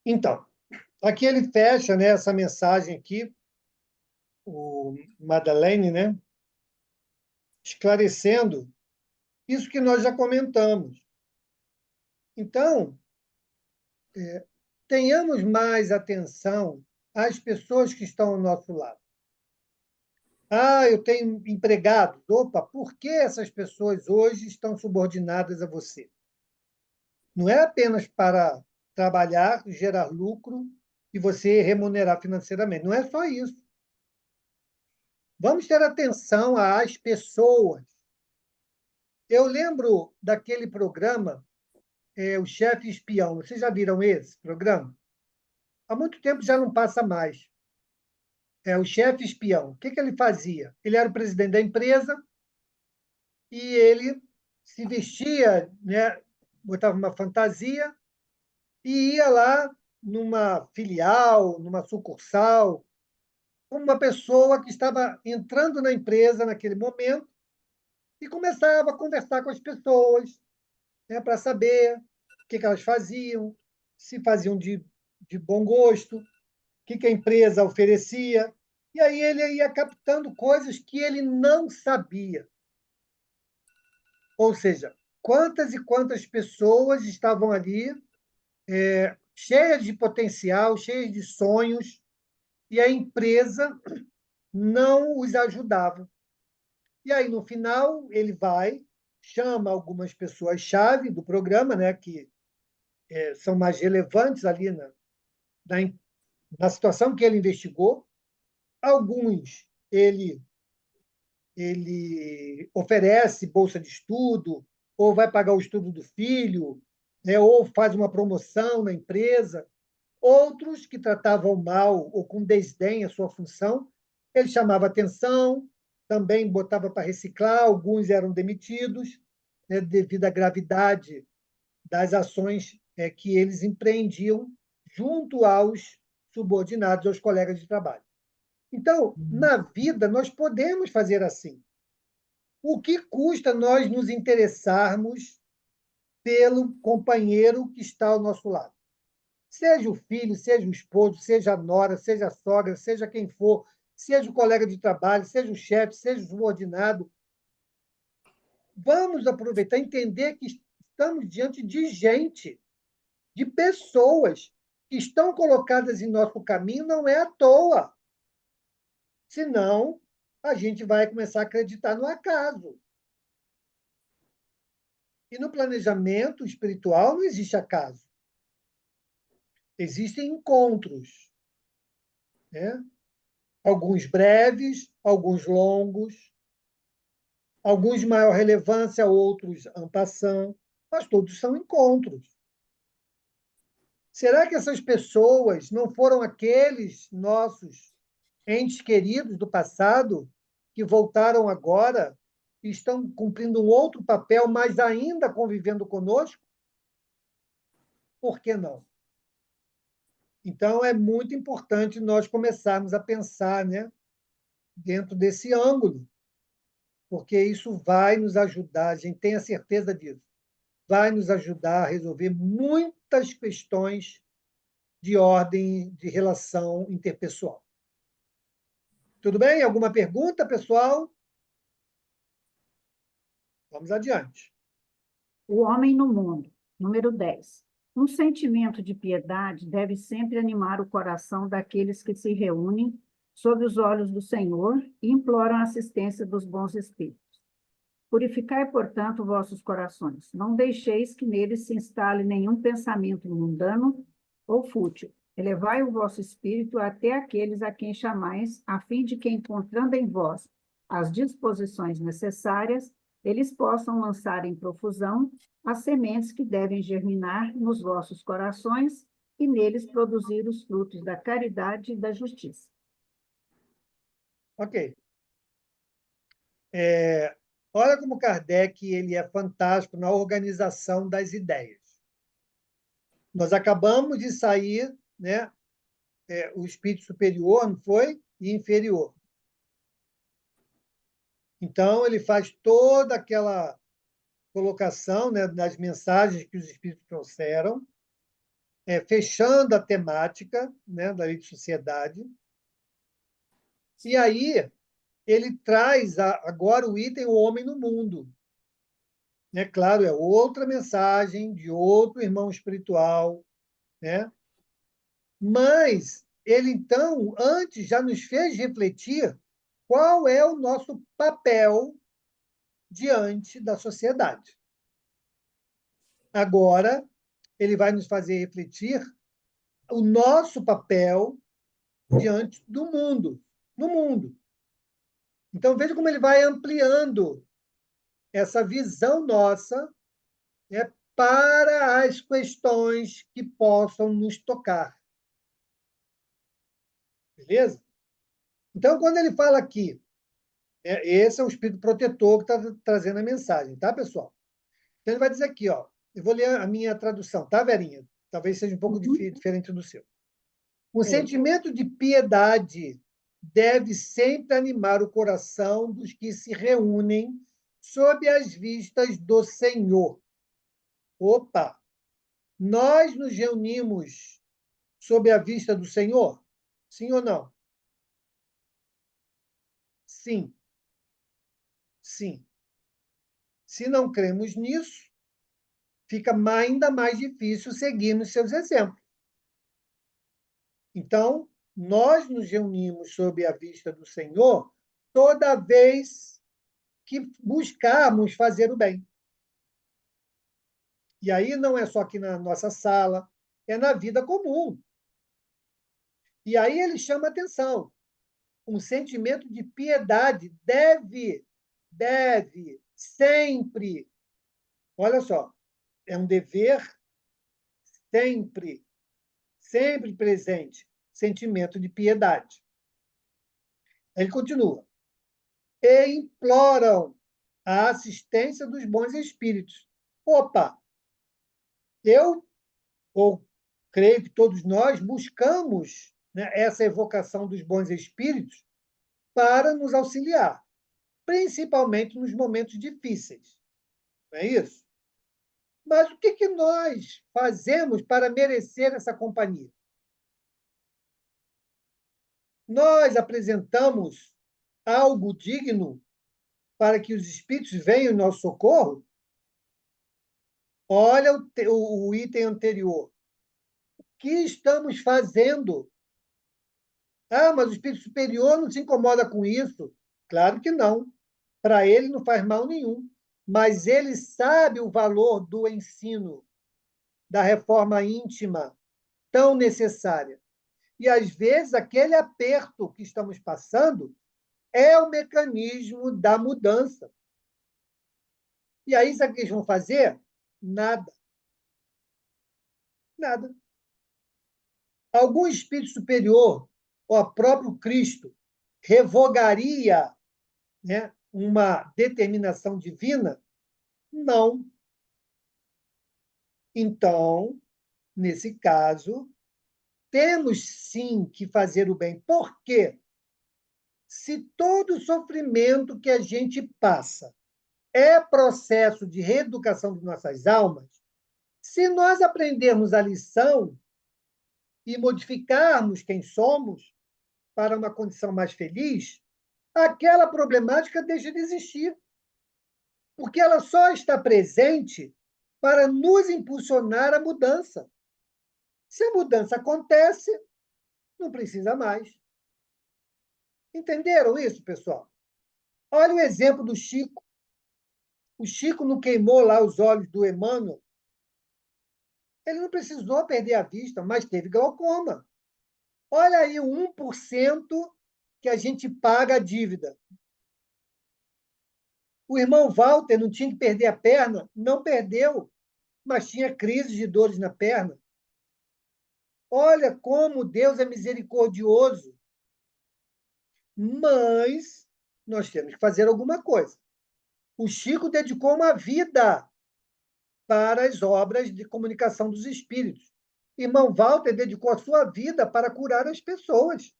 Então, aqui ele fecha, né, essa mensagem aqui, o Madeleine, né, esclarecendo isso que nós já comentamos. Então, tenhamos mais atenção às pessoas que estão ao nosso lado. Ah, eu tenho empregados. Opa, por que essas pessoas hoje estão subordinadas a você? Não é apenas para trabalhar, gerar lucro e você remunerar financeiramente. Não é só isso. Vamos ter atenção às pessoas. Eu lembro daquele programa, O Chefe Espião. Vocês já viram esse programa? Há muito tempo já não passa mais. É o Chefe Espião. O que que ele fazia? Ele era o presidente da empresa e ele se vestia, né, botava uma fantasia e ia lá numa filial, numa sucursal, como uma pessoa que estava entrando na empresa naquele momento e começava a conversar com as pessoas, né, para saber o que que elas faziam, se faziam de bom gosto, o que que a empresa oferecia. E aí ele ia captando coisas que ele não sabia. Ou seja, quantas e quantas pessoas estavam ali cheias de potencial, cheias de sonhos, e a empresa não os ajudava. E aí, no final, ele vai, chama algumas pessoas-chave do programa, né, que são mais relevantes ali na, na situação que ele investigou. Alguns ele oferece bolsa de estudo, ou vai pagar o estudo do filho, né, ou faz uma promoção na empresa. Outros que tratavam mal ou com desdém a sua função, ele chamava atenção, também botava para reciclar, alguns eram demitidos, né, devido à gravidade das ações que eles empreendiam junto aos subordinados, aos colegas de trabalho. Então, na vida, nós podemos fazer assim. O que custa nós nos interessarmos pelo companheiro que está ao nosso lado? Seja o filho, seja o esposo, seja a nora, seja a sogra, seja quem for, seja o colega de trabalho, seja o chefe, seja o subordinado. Vamos aproveitar, entender que estamos diante de gente, de pessoas que estão colocadas em nosso caminho, não é à toa. Senão, a gente vai começar a acreditar no acaso. E no planejamento espiritual não existe acaso. Existem encontros, né? Alguns breves, alguns longos, alguns de maior relevância, outros en passant, mas todos são encontros. Será que essas pessoas não foram aqueles nossos entes queridos do passado que voltaram agora e estão cumprindo um outro papel, mas ainda convivendo conosco? Por que não? Então, é muito importante nós começarmos a pensar, né, dentro desse ângulo, porque isso vai nos ajudar, a gente tem a certeza disso, vai nos ajudar a resolver muitas questões de ordem de relação interpessoal. Tudo bem? Alguma pergunta, pessoal? Vamos adiante. O homem no mundo. Número 10. Um sentimento de piedade deve sempre animar o coração daqueles que se reúnem sob os olhos do Senhor e imploram a assistência dos bons espíritos. Purificai, portanto, vossos corações. Não deixeis que neles se instale nenhum pensamento mundano ou fútil. Elevai o vosso espírito até aqueles a quem chamais, a fim de que, encontrando em vós as disposições necessárias, eles possam lançar em profusão as sementes que devem germinar nos vossos corações e neles produzir os frutos da caridade e da justiça. Ok. Olha como Kardec ele é fantástico na organização das ideias. Nós acabamos de sair, né, o espírito superior, não foi? E inferior. Então, ele faz toda aquela colocação, né, das mensagens que os espíritos trouxeram, fechando a temática, né, da lei de sociedade. E aí ele traz agora o item O Homem no Mundo. Né? Claro, é outra mensagem de outro irmão espiritual, né? Mas ele, então, antes já nos fez refletir qual é o nosso papel diante da sociedade. Agora, ele vai nos fazer refletir o nosso papel diante do mundo, no mundo. Então, veja como ele vai ampliando essa visão nossa, né, para as questões que possam nos tocar. Beleza? Então, quando ele fala aqui, esse é o espírito protetor que está trazendo a mensagem, tá, pessoal? Então, ele vai dizer aqui, ó, eu vou ler a minha tradução, tá, Verinha? Talvez seja um pouco diferente do seu. O sentimento de piedade deve sempre animar o coração dos que se reúnem sob as vistas do Senhor. Opa! Nós nos reunimos sob a vista do Senhor? Sim ou não? Sim. Sim. Se não cremos nisso, fica ainda mais difícil seguirmos seus exemplos. Então, nós nos reunimos sob a vista do Senhor toda vez que buscarmos fazer o bem. E aí não é só aqui na nossa sala, é na vida comum. E aí ele chama atenção. Um sentimento de piedade deve sempre, olha só, é um dever sempre, sempre presente, sentimento de piedade. Ele continua. E imploram a assistência dos bons espíritos. Opa, eu, ou creio que todos nós, buscamos, né, essa evocação dos bons espíritos para nos auxiliar, principalmente nos momentos difíceis. Não é isso? Mas o que nós fazemos para merecer essa companhia? Nós apresentamos algo digno para que os espíritos venham em nosso socorro? Olha o item anterior. O que estamos fazendo? Ah, mas o espírito superior não se incomoda com isso. Claro que não. Para ele não faz mal nenhum. Mas ele sabe o valor do ensino, da reforma íntima, tão necessária. E, às vezes, aquele aperto que estamos passando é o mecanismo da mudança. E aí, sabe o que eles vão fazer? Nada. Nada. Algum espírito superior, ou a próprio Cristo, revogaria, né, uma determinação divina? Não. Então, nesse caso, temos sim que fazer o bem. Por quê? Se todo o sofrimento que a gente passa é processo de reeducação de nossas almas, se nós aprendermos a lição e modificarmos quem somos para uma condição mais feliz, aquela problemática deixa de existir, porque ela só está presente para nos impulsionar a mudança. Se a mudança acontece, não precisa mais. Entenderam isso, pessoal? Olha o exemplo do Chico. O Chico não queimou lá os olhos do Emmanuel. Ele não precisou perder a vista, mas teve glaucoma. Olha aí o 1% que a gente paga a dívida. O irmão Walter não tinha que perder a perna? Não perdeu, mas tinha crise de dores na perna. Olha como Deus é misericordioso. Mas nós temos que fazer alguma coisa. O Chico dedicou uma vida para as obras de comunicação dos espíritos. Irmão Walter dedicou a sua vida para curar as pessoas.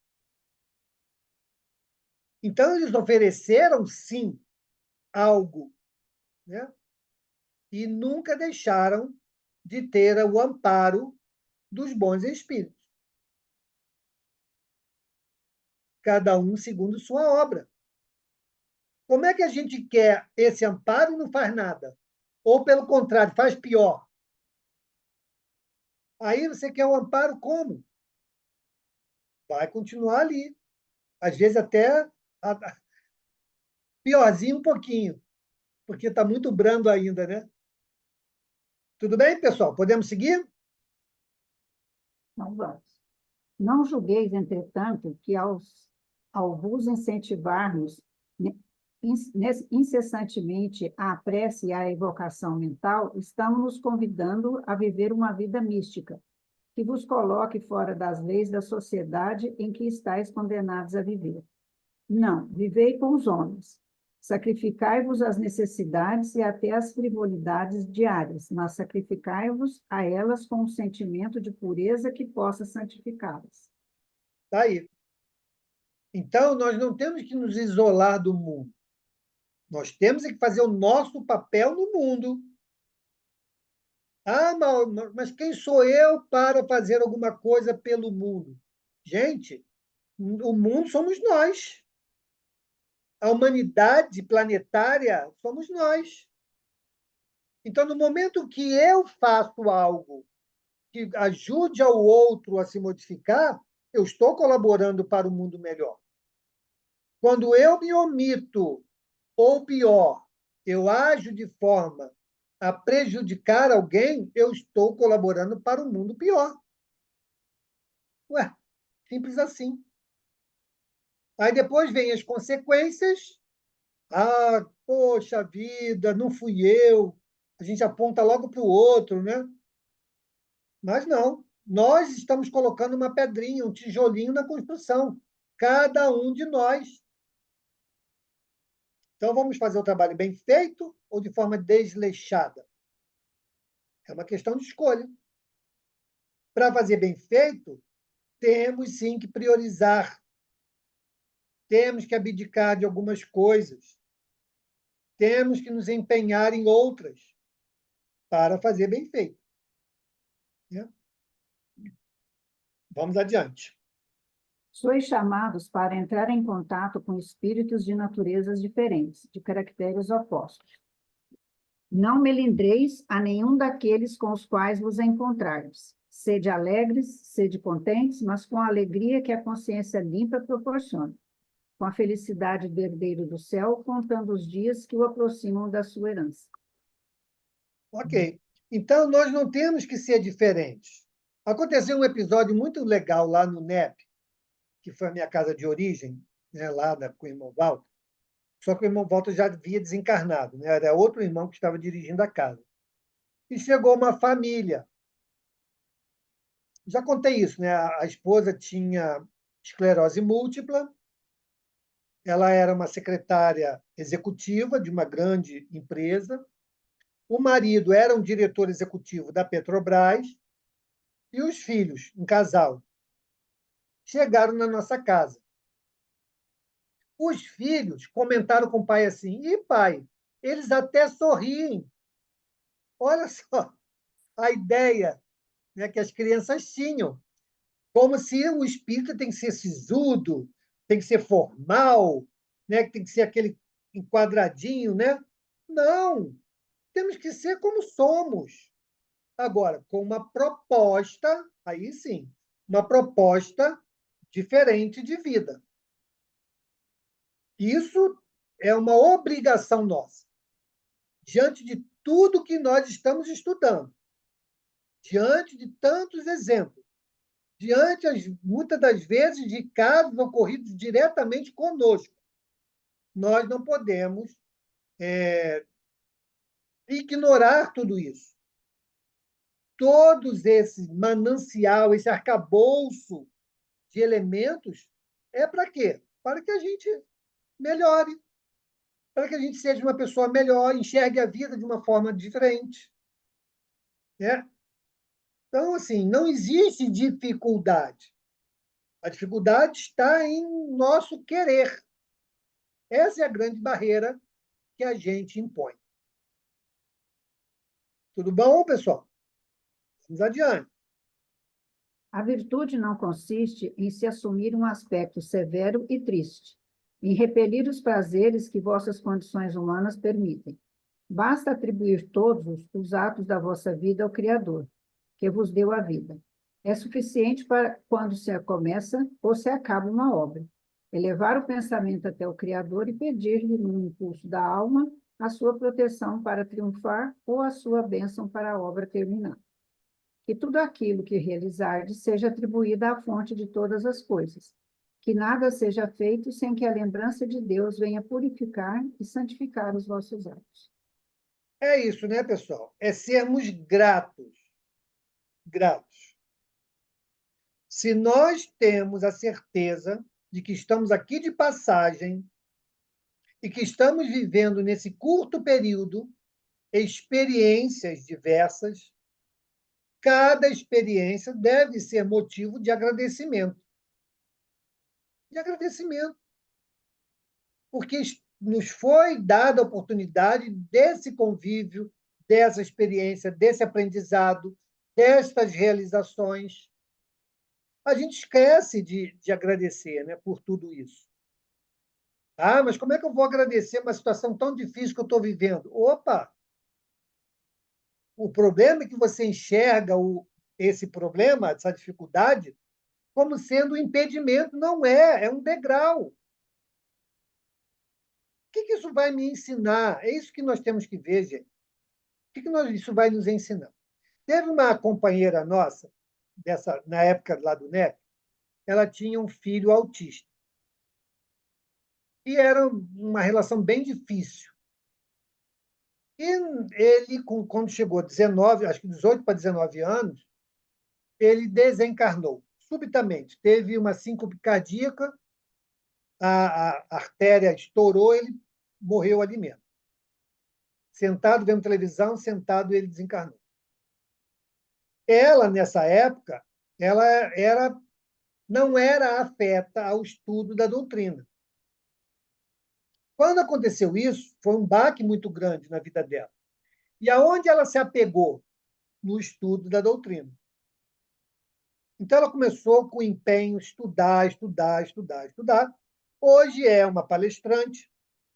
Então, eles ofereceram, sim, algo, né? E nunca deixaram de ter o amparo dos bons espíritos. Cada um segundo sua obra. Como é que a gente quer esse amparo e não faz nada? Ou, pelo contrário, faz pior? Aí você quer o amparo como? Vai continuar ali. Às vezes até piorzinho um pouquinho, porque está muito brando ainda, né? Tudo bem, pessoal? Podemos seguir? Não vamos. Não julgueis, entretanto, que ao vos incentivarmos incessantemente à prece e à evocação mental, estamos nos convidando a viver uma vida mística, que vos coloque fora das leis da sociedade em que estáis condenados a viver. Não, vivei com os homens. Sacrificai-vos às necessidades e até às frivolidades diárias, mas sacrificai-vos a elas com um sentimento de pureza que possa santificá-las. Está aí. Então, nós não temos que nos isolar do mundo. Nós temos que fazer o nosso papel no mundo. Ah, mas quem sou eu para fazer alguma coisa pelo mundo? Gente, o mundo somos nós. A humanidade planetária somos nós. Então, no momento que eu faço algo que ajude ao outro a se modificar, eu estou colaborando para o mundo melhor. Quando eu me omito, ou pior, eu ajo de forma a prejudicar alguém, eu estou colaborando para um mundo pior. Ué, simples assim. Aí depois vem as consequências. Ah, poxa vida, não fui eu. A gente aponta logo para o outro, né? Mas não. Nós estamos colocando uma pedrinha, um tijolinho na construção. Cada um de nós. Então, vamos fazer o trabalho bem feito ou de forma desleixada? É uma questão de escolha. Para fazer bem feito, temos sim que priorizar. Temos que abdicar de algumas coisas. Temos que nos empenhar em outras para fazer bem feito. Né? Vamos adiante. Sois chamados para entrar em contato com espíritos de naturezas diferentes, de caracteres opostos. Não melindreis a nenhum daqueles com os quais vos encontrardes. Sede alegres, sede contentes, mas com a alegria que a consciência limpa proporciona, com a felicidade do herdeiro do céu, contando os dias que o aproximam da sua herança. Ok. Então, nós não temos que ser diferentes. Aconteceu um episódio muito legal lá no NEP, que foi a minha casa de origem, né, com o irmão Walter. Só que o irmão Walter já havia desencarnado, né? Era outro irmão que estava dirigindo a casa. E chegou uma família. Já contei isso, né? A esposa tinha esclerose múltipla, ela era uma secretária executiva de uma grande empresa, o marido era um diretor executivo da Petrobras e os filhos, um casal, chegaram na nossa casa. Os filhos comentaram com o pai assim: "E pai, eles até sorriem. Olha só a ideia, né, que as crianças tinham, como se o espírito tem que ser sisudo, tem que ser formal, né, que tem que ser aquele enquadradinho, né? Não, temos que ser como somos. Agora, com uma proposta, aí sim, uma proposta diferente de vida. Isso é uma obrigação nossa. Diante de tudo que nós estamos estudando, diante de tantos exemplos, diante, muitas das vezes, de casos ocorridos diretamente conosco, nós não podemos ignorar tudo isso. Todos esses manancial, esse arcabouço de elementos, é para quê? Para que a gente melhore, para que a gente seja uma pessoa melhor, enxergue a vida de uma forma diferente. Né? Então, assim, não existe dificuldade. A dificuldade está em nosso querer. Essa é a grande barreira que a gente impõe. Tudo bom, pessoal? Vamos adiante. A virtude não consiste em se assumir um aspecto severo e triste, em repelir os prazeres que vossas condições humanas permitem. Basta atribuir todos os atos da vossa vida ao Criador, que vos deu a vida. É suficiente para quando se começa ou se acaba uma obra. Elevar o pensamento até o Criador e pedir-lhe, no impulso da alma, a sua proteção para triunfar ou a sua bênção para a obra terminar. Que tudo aquilo que realizardes seja atribuído à fonte de todas as coisas. Que nada seja feito sem que a lembrança de Deus venha purificar e santificar os vossos atos. É isso, né, pessoal? É sermos gratos. Gratos. Se nós temos a certeza de que estamos aqui de passagem e que estamos vivendo nesse curto período experiências diversas, cada experiência deve ser motivo de agradecimento. De agradecimento. Porque nos foi dada a oportunidade desse convívio, dessa experiência, desse aprendizado, destas realizações. A gente esquece de agradecer, né, por tudo isso. Ah, mas como é que eu vou agradecer uma situação tão difícil que eu estou vivendo? Opa! O problema é que você enxerga esse problema, essa dificuldade, como sendo um impedimento. Não é, é um degrau. O que isso vai me ensinar? É isso que nós temos que ver, gente. O que isso vai nos ensinar? Teve uma companheira nossa, na época lá do NEP, ela tinha um filho autista. E era uma relação bem difícil. E ele, quando chegou a 19, acho que 18 para 19 anos, ele desencarnou subitamente. Teve uma síncope cardíaca, a artéria estourou, ele morreu ali mesmo. Sentado vendo televisão, sentado, ele desencarnou. Ela, nessa época, ela não era afeta ao estudo da doutrina. Quando aconteceu isso, foi um baque muito grande na vida dela. E aonde ela se apegou? No estudo da doutrina. Então, ela começou com empenho, estudar, estudar, estudar, estudar. Hoje é uma palestrante,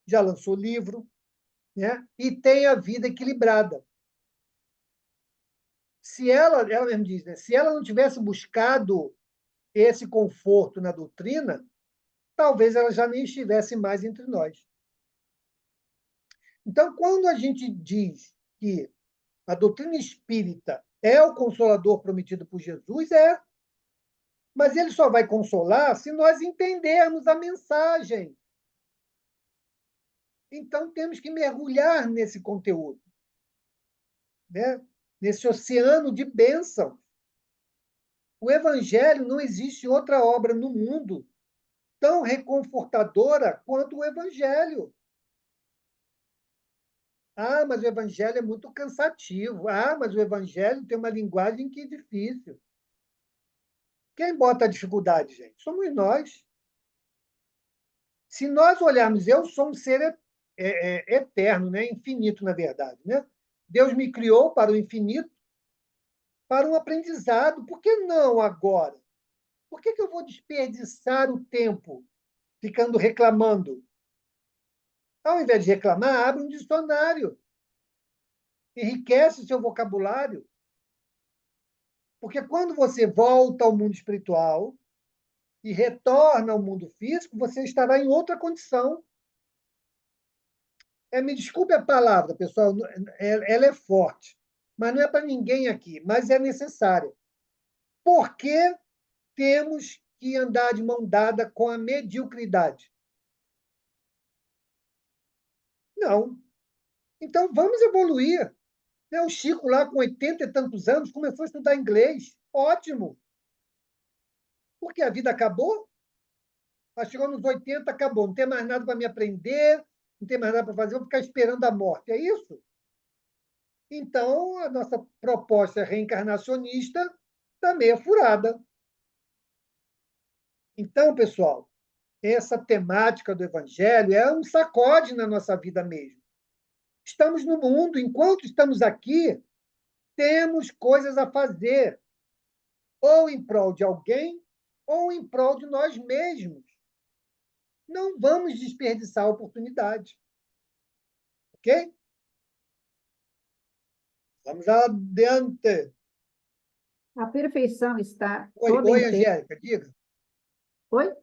já lançou livro, né? E tem a vida equilibrada. Se ela mesma diz, né? Se ela não tivesse buscado esse conforto na doutrina, talvez ela já nem estivesse mais entre nós. Então, quando a gente diz que a doutrina espírita é o consolador prometido por Jesus, mas ele só vai consolar se nós entendermos a mensagem. Então, temos que mergulhar nesse conteúdo, né? Nesse oceano de bênção. O Evangelho, não existe outra obra no mundo tão reconfortadora quanto o Evangelho. Ah, mas o Evangelho é muito cansativo. Ah, mas o Evangelho tem uma linguagem que é difícil. Quem bota a dificuldade, gente? Somos nós. Se nós olharmos, eu sou um ser eterno, né? Infinito, na verdade. Né? Deus me criou para o infinito, para um aprendizado. Por que não agora? Por que eu vou desperdiçar o tempo ficando reclamando? Ao invés de reclamar, abre um dicionário. Enriquece o seu vocabulário. Porque quando você volta ao mundo espiritual e retorna ao mundo físico, você estará em outra condição. Me desculpe a palavra, pessoal, ela é forte, mas não é para ninguém aqui, mas é necessária. Por que temos que andar de mão dada com a mediocridade? Não. Então, vamos evoluir. O Chico, lá com 80 e tantos anos, começou a estudar inglês. Ótimo. Porque a vida acabou. Chegou nos 80, acabou. Não tem mais nada para me aprender, não tem mais nada para fazer, vou ficar esperando a morte. É isso? Então, a nossa proposta reencarnacionista está meio furada. Então, pessoal, essa temática do Evangelho é um sacode na nossa vida mesmo. Estamos no mundo, enquanto estamos aqui, temos coisas a fazer. ou em prol de alguém, ou em prol de nós mesmos. Não vamos desperdiçar a oportunidade. Ok? Vamos adiante. A perfeição está Oi, toda oi, inteira. Angélica, diga. Oi?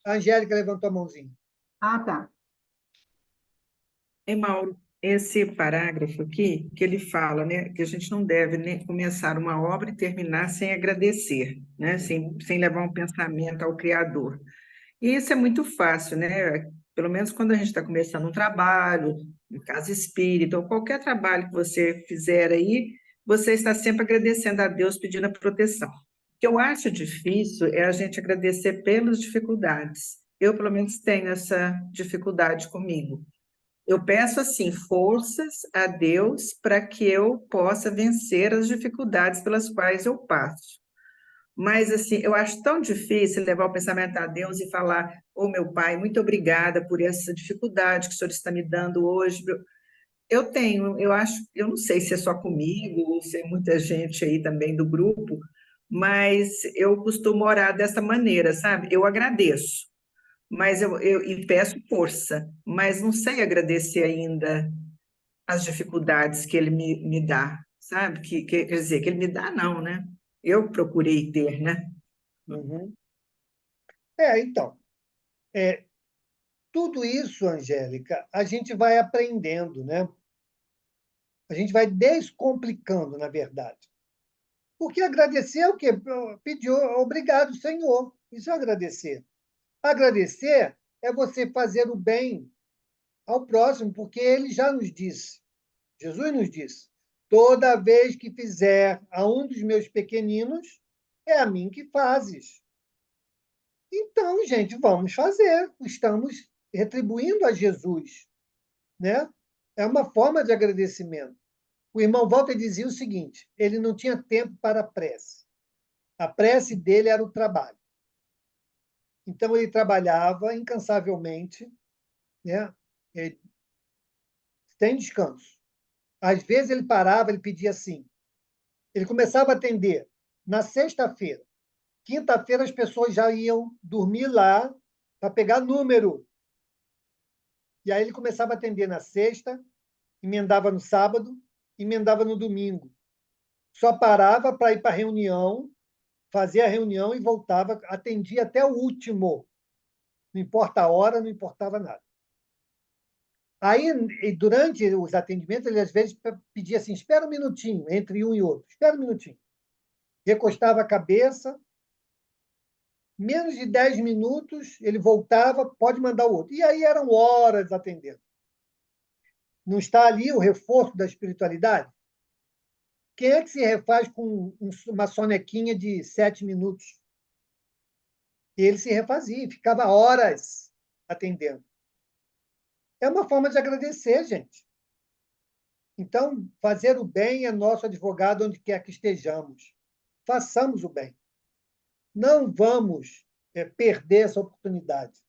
A Angélica levantou a mãozinha. Ah, tá. Mauro, esse parágrafo aqui, que ele fala, né, que a gente não deve nem começar uma obra e terminar sem agradecer, né, sem levar um pensamento ao Criador. E isso é muito fácil, né? Pelo menos quando a gente está começando um trabalho, em casa espírita, ou qualquer trabalho que você fizer aí, você está sempre agradecendo a Deus, pedindo a proteção. O que eu acho difícil é a gente agradecer pelas dificuldades. Eu, pelo menos, tenho essa dificuldade comigo. Eu peço, assim, forças a Deus para que eu possa vencer as dificuldades pelas quais eu passo. Mas, assim, eu acho tão difícil levar o pensamento a Deus e falar: ô meu Pai, muito obrigada por essa dificuldade que o Senhor está me dando hoje. Eu tenho, eu acho, eu não sei se é só comigo ou se é muita gente aí também do grupo, mas eu costumo orar dessa maneira, sabe? Eu agradeço, mas e peço força, mas não sei agradecer ainda as dificuldades que Ele me dá, sabe? Quer dizer, que Ele me dá, não, né? Eu procurei ter, né? Uhum. Então, tudo isso, Angélica, a gente vai aprendendo, né? A gente vai descomplicando, na verdade. Porque agradecer é o quê? Pedir obrigado, Senhor. Isso é agradecer. Agradecer é você fazer o bem ao próximo, porque ele já nos disse, Jesus nos disse: toda vez que fizer a um dos meus pequeninos, é a mim que fazes. Então, gente, vamos fazer. Estamos retribuindo a Jesus, né? É uma forma de agradecimento. O irmão Walter dizia o seguinte: ele não tinha tempo para a prece. A prece dele era o trabalho. Então, ele trabalhava incansavelmente, né? Sem descanso. Às vezes, ele parava, ele pedia assim. Ele começava a atender na sexta-feira. Quinta-feira, as pessoas já iam dormir lá para pegar número. E aí, ele começava a atender na sexta, emendava no sábado, emendava no domingo. Só parava para ir para a reunião, fazia a reunião e voltava, atendia até o último. Não importa a hora, não importava nada. Aí, durante os atendimentos, ele às vezes pedia assim: espera um minutinho, entre um e outro, espera um minutinho. Recostava a cabeça, menos de 10 minutos, ele voltava, pode mandar o outro. E aí eram horas atendendo. Não está ali o reforço da espiritualidade? Quem é que se refaz com uma sonequinha de 7 minutos? Ele se refazia, ficava horas atendendo. É uma forma de agradecer, gente. Então, fazer o bem é nosso advogado onde quer que estejamos. Façamos o bem. Não vamos perder essa oportunidade.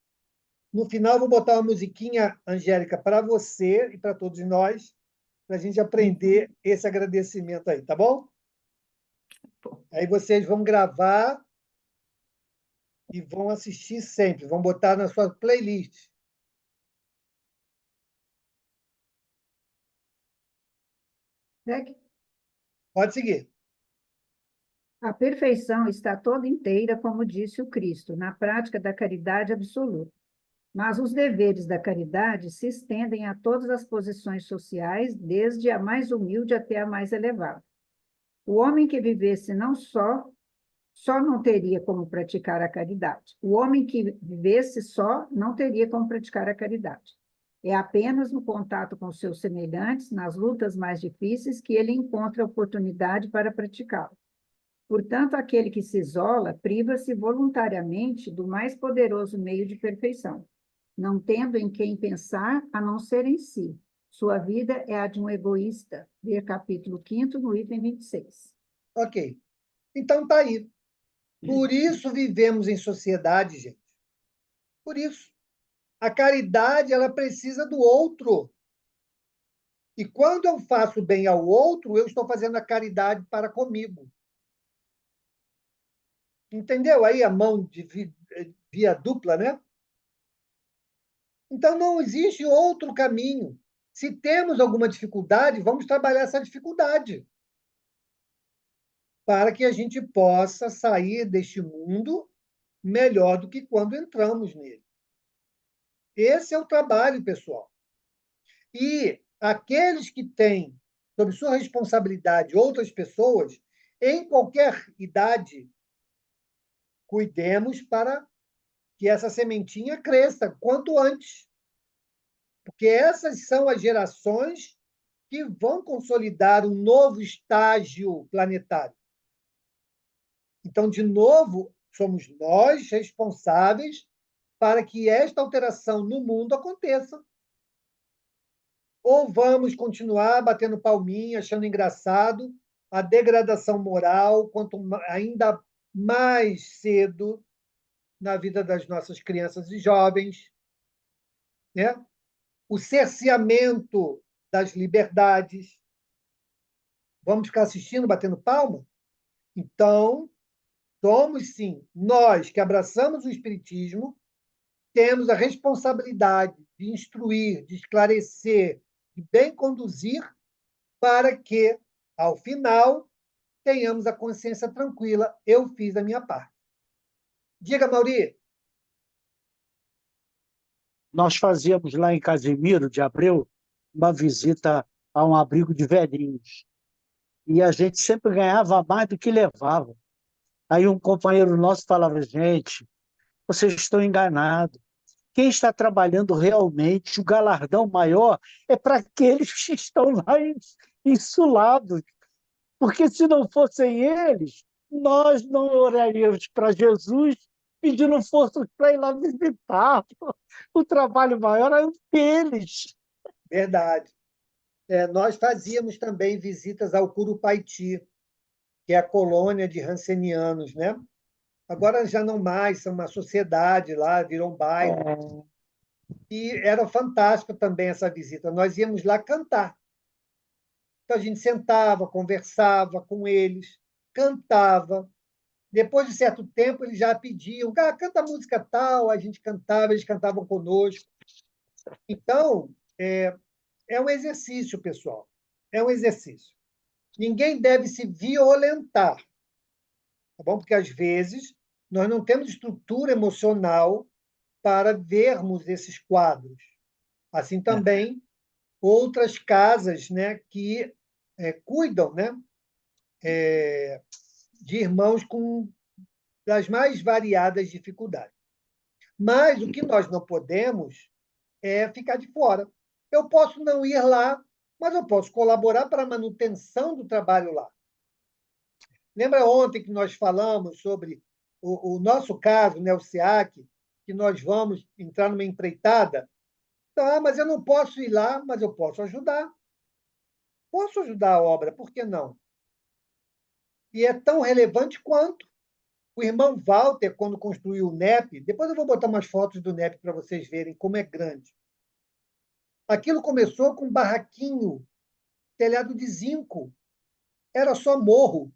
No final, vou botar uma musiquinha, Angélica, para você e para todos nós, para a gente aprender esse agradecimento aí, tá bom? Aí vocês vão gravar e vão assistir sempre, vão botar na sua playlist. Segue. Pode seguir. A perfeição está toda inteira, como disse o Cristo, na prática da caridade absoluta. Mas os deveres da caridade se estendem a todas as posições sociais, desde a mais humilde até a mais elevada. O homem que vivesse não só não teria como praticar a caridade. O homem que vivesse só não teria como praticar a caridade. É apenas no contato com seus semelhantes, nas lutas mais difíceis, que ele encontra oportunidade para praticá-la. Portanto, aquele que se isola priva-se voluntariamente do mais poderoso meio de perfeição, não tendo em quem pensar a não ser em si. Sua vida é a de um egoísta. Ver capítulo 5º, no item 26. Ok. Então, tá aí. Por isso vivemos em sociedade, gente. Por isso. A caridade, ela precisa do outro. E quando eu faço bem ao outro, eu estou fazendo a caridade para comigo. Entendeu aí a mão de via dupla, né? Então, não existe outro caminho. Se temos alguma dificuldade, vamos trabalhar essa dificuldade para que a gente possa sair deste mundo melhor do que quando entramos nele. Esse é o trabalho, pessoal. E aqueles que têm sob sua responsabilidade outras pessoas, em qualquer idade, cuidemos para que essa sementinha cresça quanto antes, porque essas são as gerações que vão consolidar um novo estágio planetário. Então, de novo, somos nós responsáveis para que esta alteração no mundo aconteça. Ou vamos continuar batendo palminha, achando engraçado a degradação moral, quanto ainda mais cedo na vida das nossas crianças e jovens, né? O cerceamento das liberdades. Vamos ficar assistindo, batendo palma? Então, somos, sim, nós que abraçamos o Espiritismo, temos a responsabilidade de instruir, de esclarecer, de bem conduzir, para que, ao final, tenhamos a consciência tranquila. Eu fiz a minha parte. Diga, Mauri. Nós fazíamos lá em Casimiro de Abreu uma visita a um abrigo de velhinhos. E a gente sempre ganhava mais do que levava. Aí um companheiro nosso falava, gente, vocês estão enganados. Quem está trabalhando realmente, o galardão maior é para aqueles que estão lá insulados. Porque se não fossem eles, nós não oraríamos para Jesus pedindo força para ir lá visitar. O trabalho maior é deles. Verdade. Nós fazíamos também visitas ao Curupaiti, que é a colônia de Hansenianos, né? Agora já não mais, são uma sociedade lá, virou um bairro. E era fantástico também essa visita. Nós íamos lá cantar. Então a gente sentava, conversava com eles, cantava. Depois de certo tempo, eles já pediam, canta música tal, a gente cantava, eles cantavam conosco. Então, é um exercício, pessoal. É um exercício. Ninguém deve se violentar, tá bom? Porque às vezes nós não temos estrutura emocional para vermos esses quadros. Assim também outras casas, né, que cuidam, né, de irmãos com das mais variadas dificuldades. Mas o que nós não podemos é ficar de fora. Eu posso não ir lá, mas eu posso colaborar para a manutenção do trabalho lá. Lembra ontem que nós falamos sobre o nosso caso, né, o SEAC, que nós vamos entrar numa empreitada? Tá, mas eu não posso ir lá, mas eu posso ajudar. Posso ajudar a obra, por que não? E é tão relevante quanto. O irmão Walter, quando construiu o NEP, depois eu vou botar umas fotos do NEP para vocês verem como é grande. Aquilo começou com um barraquinho, telhado de zinco. Era só morro.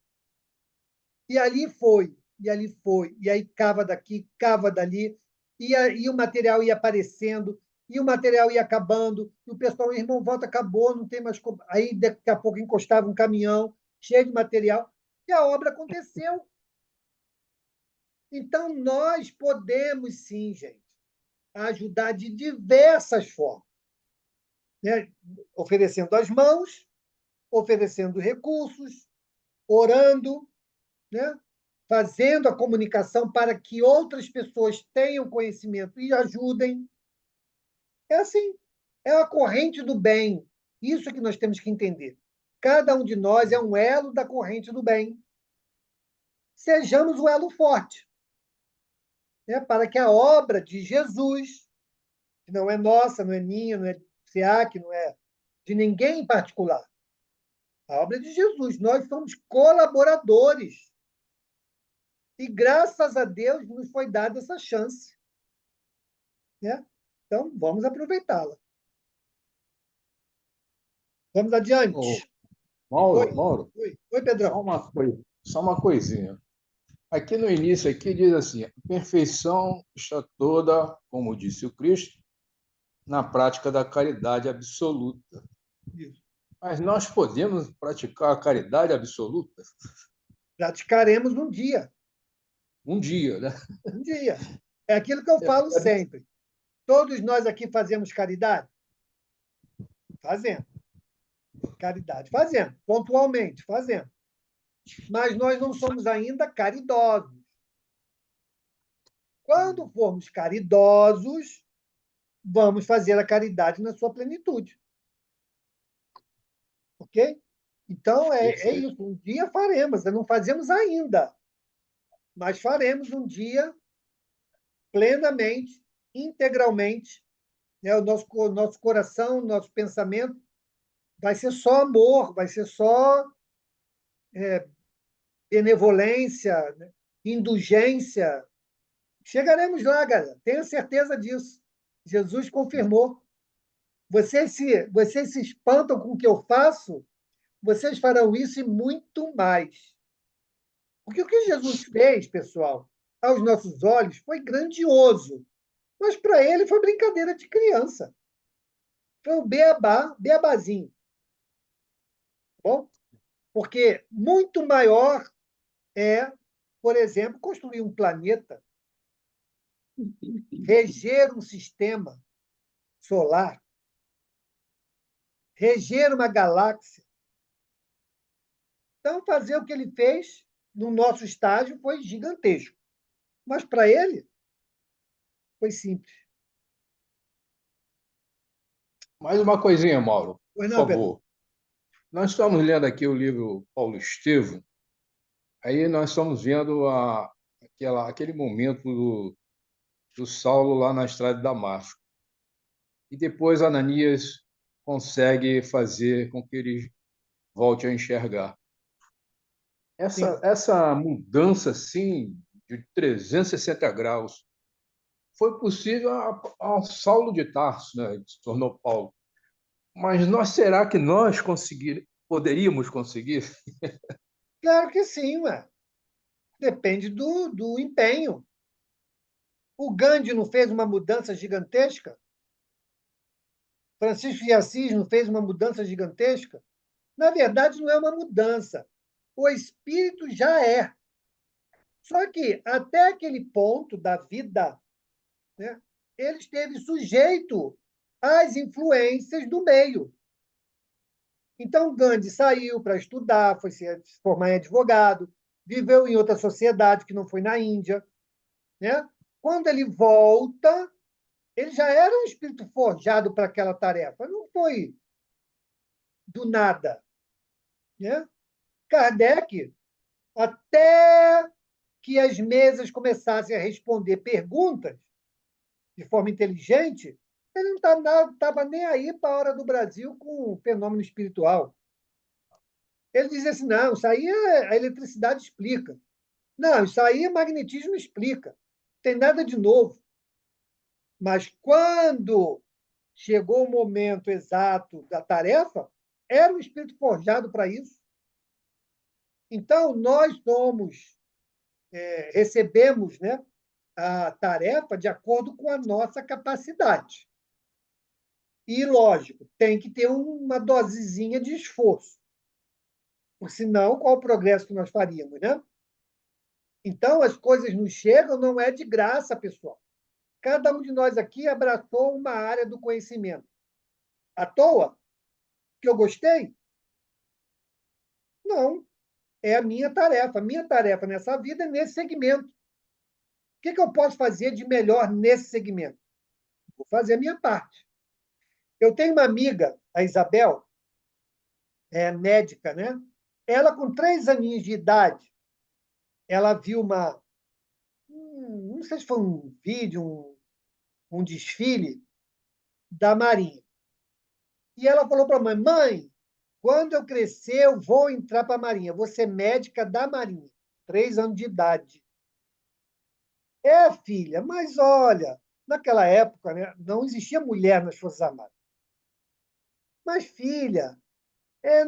E ali foi, e ali foi. E aí cava daqui, cava dali, e o material ia aparecendo, e o material ia acabando, e o pessoal, irmão, volta, acabou, não tem mais como. Aí daqui a pouco encostava um caminhão cheio de material, e a obra aconteceu. Então, nós podemos sim, gente, ajudar de diversas formas, né? Oferecendo as mãos, oferecendo recursos, orando, né? Fazendo a comunicação para que outras pessoas tenham conhecimento e ajudem. É assim, é a corrente do bem. Isso que nós temos que entender. Cada um de nós é um elo da corrente do bem. Sejamos o elo forte, né? Para que a obra de Jesus, que não é nossa, não é minha, não é do SEAC, não é de ninguém em particular, a obra é de Jesus. Nós somos colaboradores. E, graças a Deus, nos foi dada essa chance, né? Então, vamos aproveitá-la. Vamos adiante. Ô, Oi, Mauro, oi, só Pedrão. uma coisa, só uma coisinha. Aqui no início aqui diz assim: a perfeição está toda, como disse o Cristo, na prática da caridade absoluta. Isso. Mas nós podemos praticar a caridade absoluta Praticaremos um dia, né? um dia. É aquilo que eu falo sempre. Todos nós aqui fazemos caridade? Fazendo. Caridade, fazendo. Pontualmente, fazendo. Mas nós não somos ainda caridosos. Quando formos caridosos, vamos fazer a caridade na sua plenitude. Ok? Então, é Perfeito. isso. Um dia faremos. Não fazemos ainda, mas faremos um dia plenamente, integralmente. Né? O nosso coração, o nosso pensamento vai ser só amor, vai ser só benevolência, né? Indulgência. Chegaremos lá, galera. Tenha certeza disso. Jesus confirmou. Vocês se espantam com o que eu faço, vocês farão isso e muito mais. Porque o que Jesus fez, pessoal, aos nossos olhos, foi grandioso. Mas para ele foi brincadeira de criança. Foi o beabá, beabazinho. Bom? Porque muito maior é, por exemplo, construir um planeta, reger um sistema solar, reger uma galáxia. Então, fazer o que ele fez no nosso estágio foi gigantesco. Mas para ele foi simples. Mais uma coisinha, Mauro, Pois por não, Pedro? favor. Nós estamos lendo aqui o livro Paulo Estevam, aí nós estamos vendo aquele momento do Saulo lá na estrada de Damasco. E depois Ananias consegue fazer com que ele volte a enxergar. Sim. Essa mudança, assim, de 360 graus, foi possível ao Saulo de Tarso, né, que se tornou Paulo. Mas será que nós poderíamos conseguir? Claro que sim, ué. Depende do empenho. O Gandhi não fez uma mudança gigantesca? Francisco de Assis não fez uma mudança gigantesca? Na verdade, não é uma mudança. O espírito já é. Só que, até aquele ponto da vida, né, ele esteve sujeito às influências do meio. Então, Gandhi saiu para estudar, foi se formar em advogado, viveu em outra sociedade que não foi na Índia. Né? Quando ele volta, ele já era um espírito forjado para aquela tarefa, não foi do nada. Né? Kardec, até que as mesas começassem a responder perguntas de forma inteligente, ele não estava nem aí para a hora do Brasil com o fenômeno espiritual. Ele dizia assim: não, isso aí a eletricidade explica. Não, isso aí magnetismo explica. Não tem nada de novo. Mas quando chegou o momento exato da tarefa, era um espírito forjado para isso. Então, nós recebemos, né, a tarefa de acordo com a nossa capacidade. E, lógico, tem que ter uma dosezinha de esforço. Porque senão, qual o progresso que nós faríamos, né? Então, as coisas nos chegam, não é de graça, pessoal. Cada um de nós aqui abraçou uma área do conhecimento. À toa? Que eu gostei? Não. É a minha tarefa. A minha tarefa nessa vida é nesse segmento. O que eu posso fazer de melhor nesse segmento? Vou fazer a minha parte. Eu tenho uma amiga, a Isabel, médica, né? Ela, com 3 aninhos de idade, ela viu não sei se foi um vídeo, um desfile da Marinha. E ela falou para a mãe: mãe, quando eu crescer, eu vou entrar para a Marinha, vou ser médica da Marinha. 3 anos de idade. Filha, mas olha, naquela época, né, não existia mulher nas Forças Armadas. Mas, filha,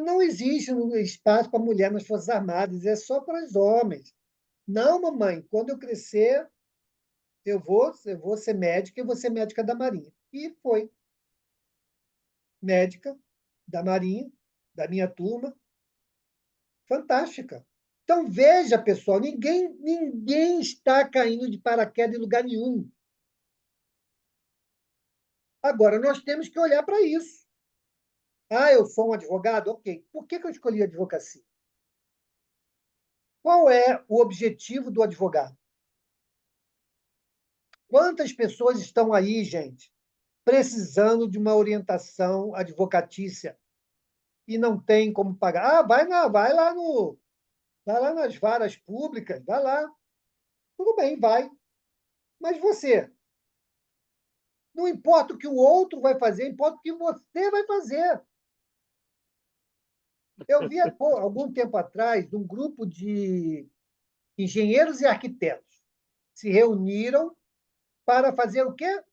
não existe espaço para mulher nas Forças Armadas, é só para os homens. Não, mamãe, quando eu crescer, eu vou ser médica e vou ser médica da Marinha. E foi médica da Marinha, da minha turma, fantástica. Então, veja, pessoal, ninguém está caindo de paraquedas em lugar nenhum. Agora, nós temos que olhar para isso. Ah, eu sou um advogado? Ok. Por que eu escolhi a advocacia? Qual é o objetivo do advogado? Quantas pessoas estão aí, gente, precisando de uma orientação advocatícia e não tem como pagar? Ah, vai lá nas varas públicas, vai lá. Tudo bem, vai. Mas você, não importa o que o outro vai fazer, importa o que você vai fazer. Eu vi há algum tempo atrás um grupo de engenheiros e arquitetos se reuniram para fazer o quê?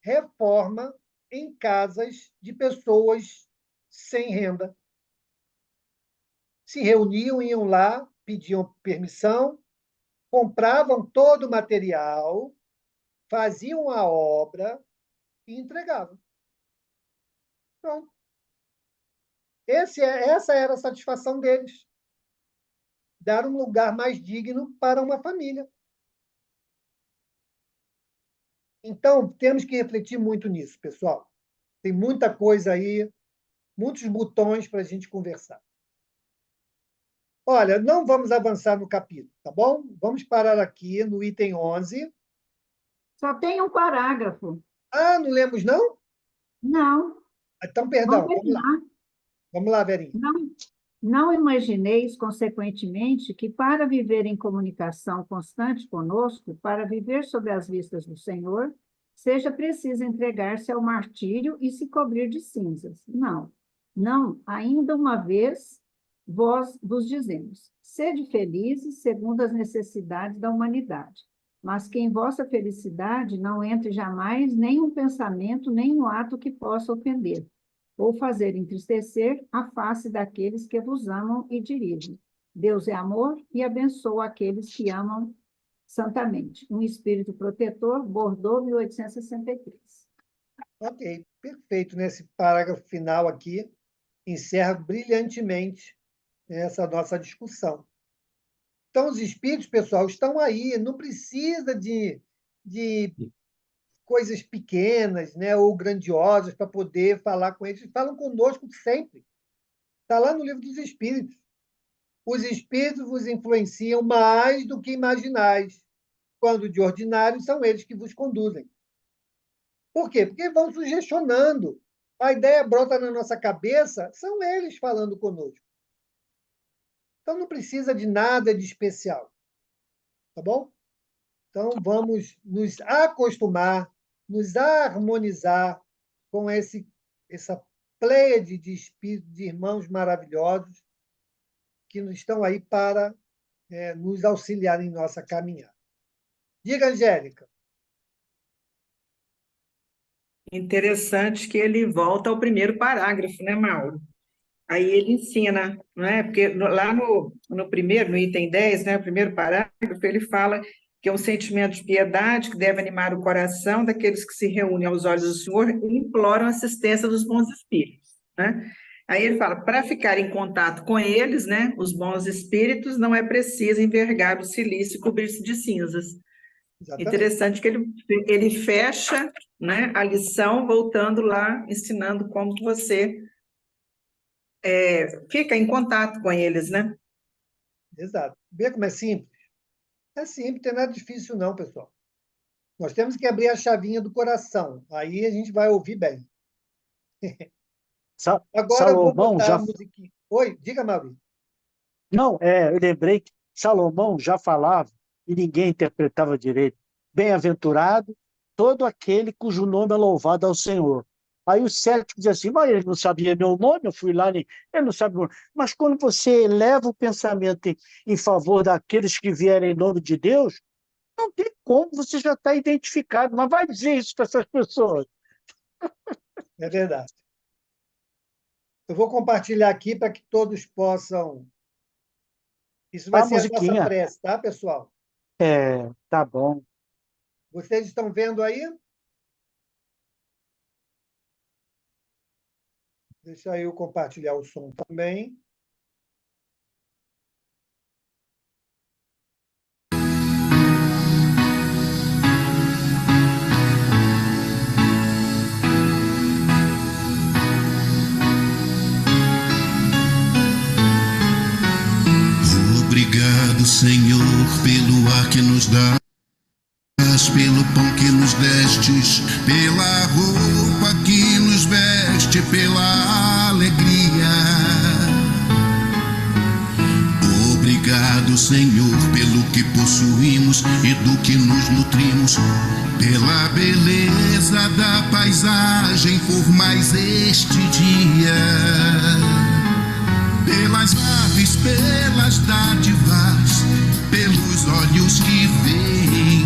Reforma em casas de pessoas sem renda. Se reuniam, iam lá, pediam permissão, compravam todo o material, faziam a obra e entregavam. Pronto. Essa era a satisfação deles, dar um lugar mais digno para uma família. Então, temos que refletir muito nisso, pessoal. Tem muita coisa aí, muitos botões para a gente conversar. Olha, não vamos avançar no capítulo, tá bom? Vamos parar aqui no item 11. Só tem um parágrafo. Ah, não lemos, não? Não, Então, vamos perdão, vamos lá. terminar. Vamos lá, Verinha. Não imagineis, consequentemente, que para viver em comunicação constante conosco, para viver sob as vistas do Senhor, seja preciso entregar-se ao martírio e se cobrir de cinzas. Não, não, ainda uma vez vós vos dizemos: sede felizes segundo as necessidades da humanidade, mas que em vossa felicidade não entre jamais nenhum pensamento, nenhum ato que possa ofender ou fazer entristecer a face daqueles que vos amam e dirigem. Deus é amor e abençoa aqueles que amam santamente. Um espírito protetor, Bordeaux, 1863. Ok, perfeito. Nesse parágrafo final aqui, encerra brilhantemente essa nossa discussão. Então, os espíritos, pessoal, estão aí, não precisa de coisas pequenas, né, ou grandiosas para poder falar com eles. Falam conosco sempre. Está lá no livro dos Espíritos. Os espíritos vos influenciam mais do que imaginais. Quando de ordinário, são eles que vos conduzem. Por quê? Porque vão sugestionando. A ideia brota na nossa cabeça, são eles falando conosco. Então, não precisa de nada de especial. Tá bom? Então, vamos nos acostumar, nos harmonizar com essa pleiade de espíritos, de irmãos maravilhosos que estão aí para nos auxiliar em nossa caminhada. Diga, Angélica. Interessante que ele volta ao primeiro parágrafo, né, Mauro? Aí ele ensina, não é? Porque lá no primeiro, no item 10, né, o primeiro parágrafo, ele fala que é um sentimento de piedade que deve animar o coração daqueles que se reúnem aos olhos do Senhor e imploram a assistência dos bons espíritos, né? Aí ele fala, para ficar em contato com eles, né, os bons espíritos, não é preciso envergar o silício e cobrir-se de cinzas. Exatamente. Interessante que ele fecha, né, a lição voltando lá, ensinando como que você fica em contato com eles, né? Exato. Vê como é simples? É simples, não tem nada difícil, não, pessoal. Nós temos que abrir a chavinha do coração. Aí a gente vai ouvir bem. Agora eu vou Salomão botar já. a musiquinha. Oi, diga, Maurício. Não, eu lembrei que Salomão já falava e ninguém interpretava direito. Bem-aventurado todo aquele cujo nome é louvado ao Senhor. Aí o cético diz assim, mas ele não sabia meu nome, eu fui lá, ele não sabe meu nome. Mas quando você eleva o pensamento em favor daqueles que vierem em nome de Deus, não tem como, você já está identificado. Mas vai dizer isso para essas pessoas. É verdade. Eu vou compartilhar aqui para que todos possam Isso vai A ser a nossa musiquinha. prece, tá, pessoal? Tá bom. Vocês estão vendo aí? Deixa eu compartilhar o som também. Obrigado, Senhor, pelo ar que nos dás, pelo pão que nos destes, pela roupa que nos veste, pela alegria. Obrigado, Senhor, pelo que possuímos e do que nos nutrimos, pela beleza da paisagem, por mais este dia. Pelas aves, pelas dádivas, pelos olhos que veem,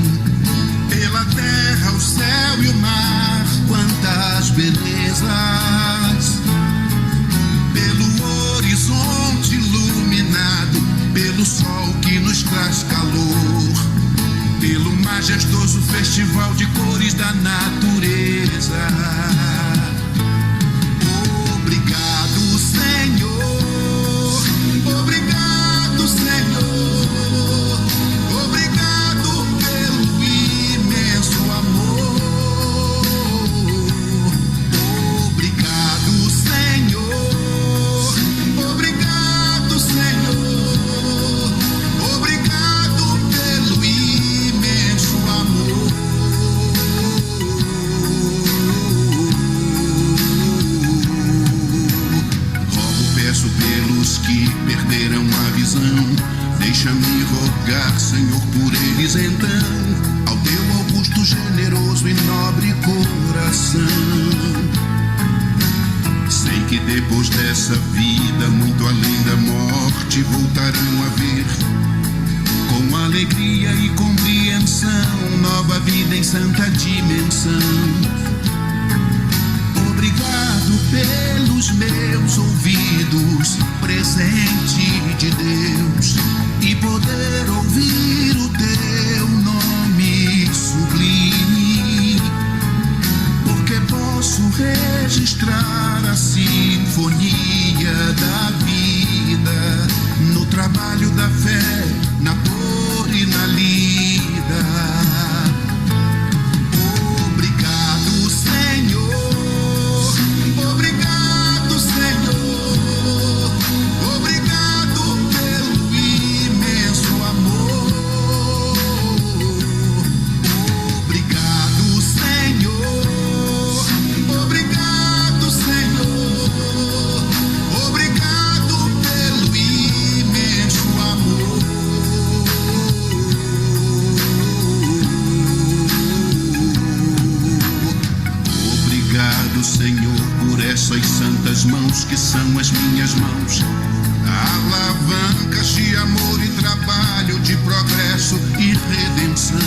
pela terra, o céu e o mar, quantas belezas, pelo horizonte iluminado, pelo sol que nos traz calor, pelo majestoso festival de cores da natureza. Obrigado, Senhor. Obrigado, Senhor. Obrigado pelo imenso amor. Obrigado, Senhor. Obrigado, Senhor. Obrigado pelo imenso amor. Rogo, peço pelos que perderam a visão, deixa-me rogar, Senhor, por eles então, ao teu augusto, generoso e nobre coração. Sei que depois dessa vida, muito além da morte, voltarão a ver, com alegria e compreensão, nova vida em santa dimensão. Obrigado pelos meus ouvidos, presente de Deus, e poder ouvir o teu nome sublime, porque posso registrar a sinfonia da vida, no trabalho da fé, na dor e na lida. Obrigado, Senhor. Obrigado, Senhor. Obrigado pelo imenso amor. Obrigado, Senhor. Obrigado, Senhor. Obrigado pelo imenso amor. Obrigado, Senhor, por essas santas mãos que são as minhas mãos, alavancas de amor e trabalho, de progresso e redenção.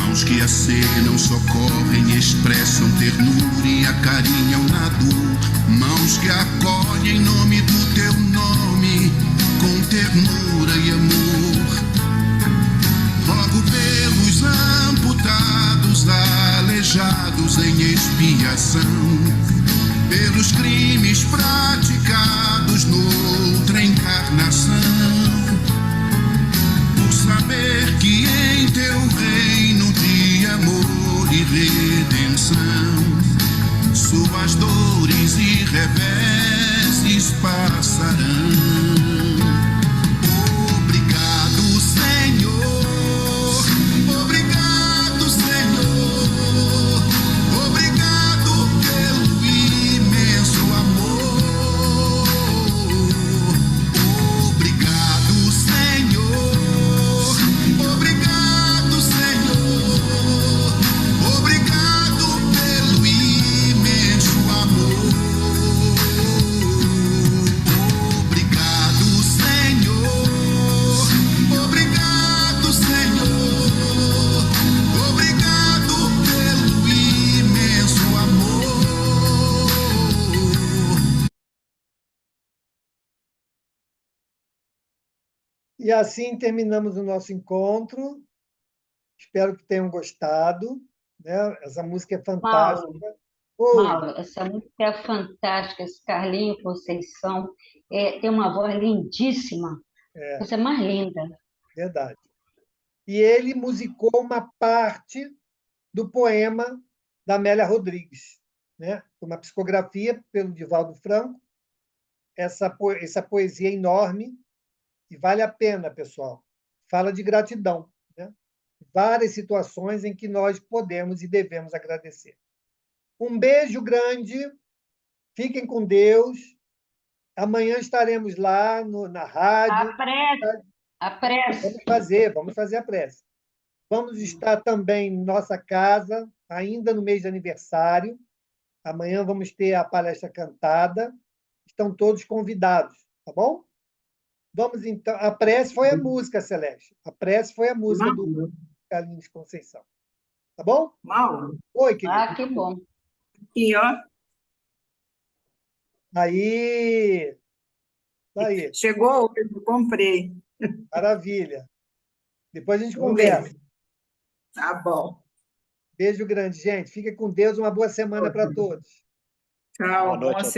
Mãos que acenam, socorrem, expressam ternura e acarinham na dor. Mãos que acolhem em nome do teu nome, com ternura e amor. Rogo pelos amputados, aleijados em expiação, pelos crimes praticados noutra encarnação, por saber que em teu reino de amor e redenção, suas dores e reveses passarão. Obrigado, Senhor. Obrigado, Senhor. Obrigado pelo imenso amor. Obrigado, Senhor. Obrigado, Senhor. Obrigado pelo imenso amor. Obrigado. E assim terminamos o nosso encontro. Espero que tenham gostado, né? Essa música é fantástica. Mauro, Oi, Mauro, essa música é fantástica, esse Carlinho Conceição tem uma voz lindíssima, coisa mais linda. verdade. E ele musicou uma parte do poema da Amélia Rodrigues, né? Uma psicografia pelo Divaldo Franco. Essa poesia enorme, e vale a pena, pessoal. Fala de gratidão, né? Várias situações em que nós podemos e devemos agradecer. Um beijo grande, fiquem com Deus. Amanhã estaremos lá na rádio. A prece. Vamos fazer a prece. Vamos estar também em nossa casa, ainda no mês de aniversário. Amanhã vamos ter a palestra cantada. Estão todos convidados, tá bom? Vamos então. A prece foi a música, Celeste. A prece foi a música do Carlinhos Conceição. Tá bom? Mauro, Oi, querido. Ah, que bom. aqui, ó. Aí. Aí. Chegou hoje, eu comprei. Maravilha. Depois a gente Vamos conversa. ver. Tá bom. Beijo grande, gente. Fica com Deus. Uma boa semana para todos. Tchau, Boa noite boa a semana.